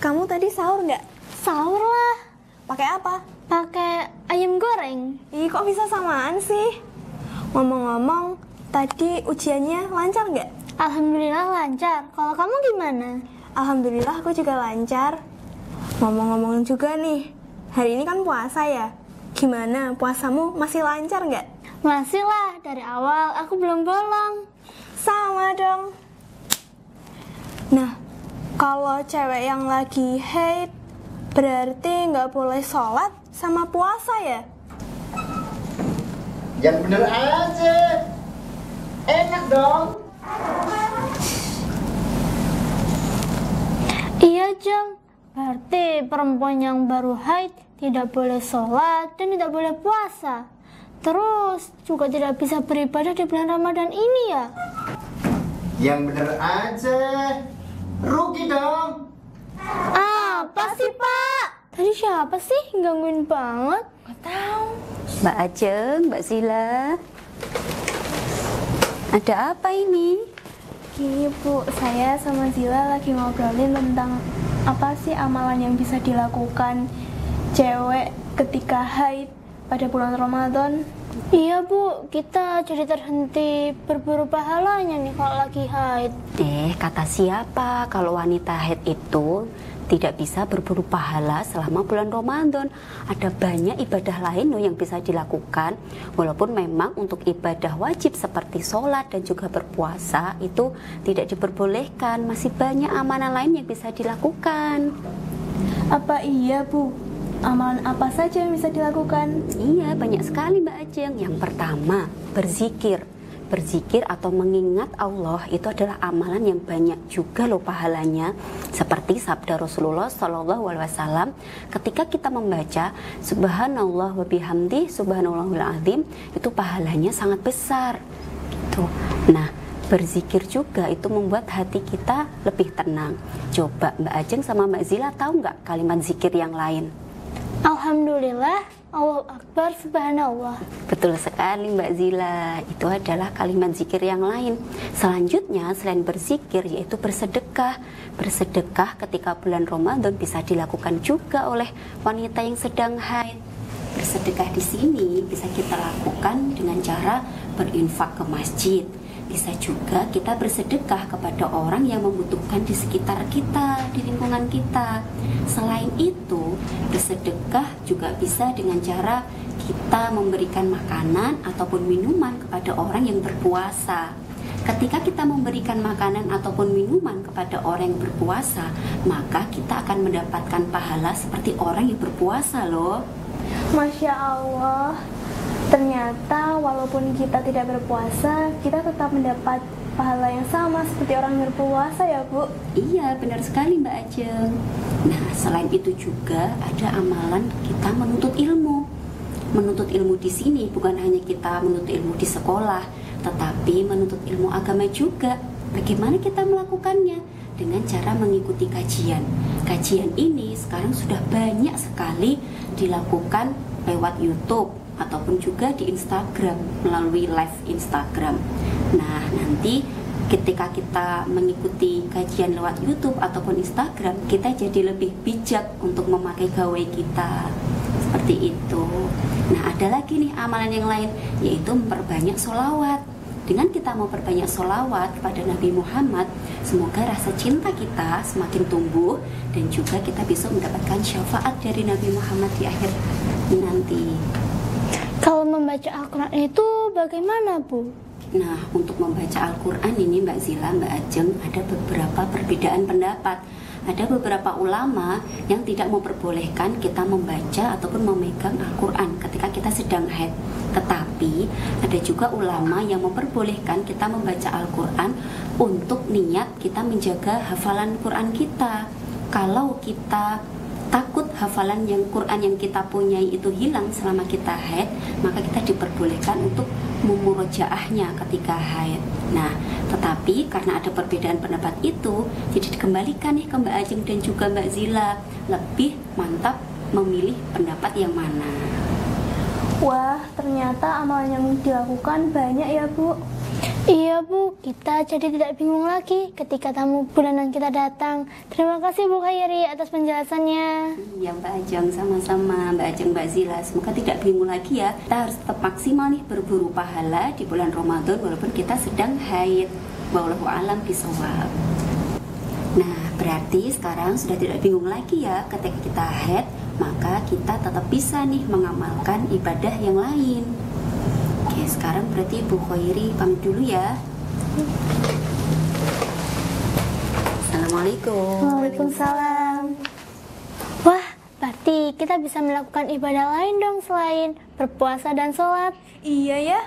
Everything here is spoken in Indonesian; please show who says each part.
Speaker 1: Kamu tadi sahur nggak?
Speaker 2: Sahur lah.
Speaker 1: Pakai apa?
Speaker 2: Pakai ayam goreng.
Speaker 1: Ih, kok bisa samaan sih? Ngomong-ngomong, tadi ujiannya lancar nggak?
Speaker 2: Alhamdulillah lancar. Kalau kamu gimana?
Speaker 1: Alhamdulillah aku juga lancar. Ngomong-ngomong juga nih, hari ini kan puasa ya? Gimana, puasamu masih lancar nggak?
Speaker 2: Masih lah, dari awal aku belum bolong.
Speaker 1: Sama dong. Nah, kalau cewek yang lagi haid, berarti nggak boleh sholat sama puasa ya?
Speaker 3: Yang bener aja. Enak dong.
Speaker 2: Iya, Jeng. Berarti perempuan yang baru haid tidak boleh sholat dan tidak boleh puasa. Terus juga tidak bisa beribadah di bulan Ramadan ini ya?
Speaker 3: Yang bener aja. Rugi dong.
Speaker 2: Apa sih, Pak? Tadi siapa sih? Gangguin banget.
Speaker 1: Nggak tahu.
Speaker 4: Mbak Ajeng, Mbak Zila, ada apa ini?
Speaker 1: Gini Bu, saya sama Zila lagi ngobrolin tentang apa sih amalan yang bisa dilakukan cewek ketika haid pada bulan Ramadan.
Speaker 2: Iya, Bu. Kita jadi terhenti berburu pahalanya nih kalau lagi haid.
Speaker 4: Kata siapa kalau wanita haid itu tidak bisa berburu pahala selama bulan Ramadan? Ada banyak ibadah lain loh yang bisa dilakukan. Walaupun memang untuk ibadah wajib seperti sholat dan juga berpuasa itu tidak diperbolehkan. Masih banyak amalan lain yang bisa dilakukan.
Speaker 1: Apa iya Bu? Amalan apa saja yang bisa dilakukan?
Speaker 4: Iya, banyak sekali Mbak Ajeng. Yang pertama, berzikir. Berzikir atau mengingat Allah itu adalah amalan yang banyak juga loh pahalanya. Seperti sabda Rasulullah SAW, ketika kita membaca Subhanallah wa bihamdi Subhanallahul azim, itu pahalanya sangat besar. Gitu. Nah, berzikir juga itu membuat hati kita lebih tenang. Coba Mbak Ajeng sama Mbak Zila tahu nggak kalimat zikir yang lain?
Speaker 2: Alhamdulillah, Allahu Akbar, Subhanallah.
Speaker 4: Betul sekali Mbak Zila, itu adalah kalimat zikir yang lain. Selanjutnya selain berzikir yaitu bersedekah. Bersedekah ketika bulan Ramadan bisa dilakukan juga oleh wanita yang sedang haid. Bersedekah di sini bisa kita lakukan dengan cara berinfak ke masjid. Bisa juga kita bersedekah kepada orang yang membutuhkan di sekitar kita, di lingkungan kita. Selain itu, bersedekah juga bisa dengan cara kita memberikan makanan ataupun minuman kepada orang yang berpuasa. Ketika kita memberikan makanan ataupun minuman kepada orang yang berpuasa, maka kita akan mendapatkan pahala seperti orang yang berpuasa loh.
Speaker 1: Masya Allah. Ternyata walaupun kita tidak berpuasa, kita tetap mendapat pahala yang sama seperti orang yang berpuasa ya Bu?
Speaker 4: Iya, benar sekali Mbak Ajeng. Nah, selain itu juga ada amalan kita menuntut ilmu. Menuntut ilmu di sini bukan hanya kita menuntut ilmu di sekolah, tetapi menuntut ilmu agama juga. Bagaimana kita melakukannya? Dengan cara mengikuti kajian. Kajian ini sekarang sudah banyak sekali dilakukan lewat YouTube ataupun juga di Instagram, melalui live Instagram. Nah, nanti ketika kita mengikuti kajian lewat YouTube ataupun Instagram, kita jadi lebih bijak untuk memakai gawai kita. Seperti itu. Nah, ada lagi nih amalan yang lain, yaitu memperbanyak sholawat. Dengan kita memperbanyak sholawat kepada Nabi Muhammad, semoga rasa cinta kita semakin tumbuh dan juga kita bisa mendapatkan syafaat dari Nabi Muhammad di akhir nanti.
Speaker 2: Kalau membaca Al-Quran itu bagaimana, Bu?
Speaker 4: Nah, untuk membaca Al-Quran ini Mbak Zila, Mbak Ajeng, ada beberapa perbedaan pendapat. Ada beberapa ulama yang tidak memperbolehkan kita membaca ataupun memegang Al-Quran ketika kita sedang haid. Tetapi ada juga ulama yang memperbolehkan kita membaca Al-Quran untuk niat kita menjaga hafalan Quran kita. Kalau kita takut hafalan yang Quran yang kita punyai itu hilang selama kita haid, maka kita diperbolehkan untuk memurojaahnya ketika haid. Nah, tetapi karena ada perbedaan pendapat itu, jadi dikembalikan nih ke Mbak Ajeng dan juga Mbak Zila, lebih mantap memilih pendapat yang mana.
Speaker 1: Wah, ternyata amalan yang dilakukan banyak ya Bu.
Speaker 2: Iya Bu, kita jadi tidak bingung lagi ketika tamu bulanan kita datang. Terima kasih Bu Khairi atas penjelasannya.
Speaker 4: Ya Mbak Ajeng, sama-sama Mbak Ajeng, Mbak Zila. Semoga tidak bingung lagi ya. Kita harus tetap maksimal nih berburu pahala di bulan Ramadan walaupun kita sedang haid. Wallahu a'lam bishawab. Nah, berarti sekarang sudah tidak bingung lagi ya ketika kita haid, maka kita tetap bisa nih mengamalkan ibadah yang lain. Oke, sekarang berarti Bu Khairi pamit dulu ya. Assalamualaikum.
Speaker 2: Waalaikumsalam. Wah, berarti kita bisa melakukan ibadah lain dong selain berpuasa dan sholat.
Speaker 1: Iya ya,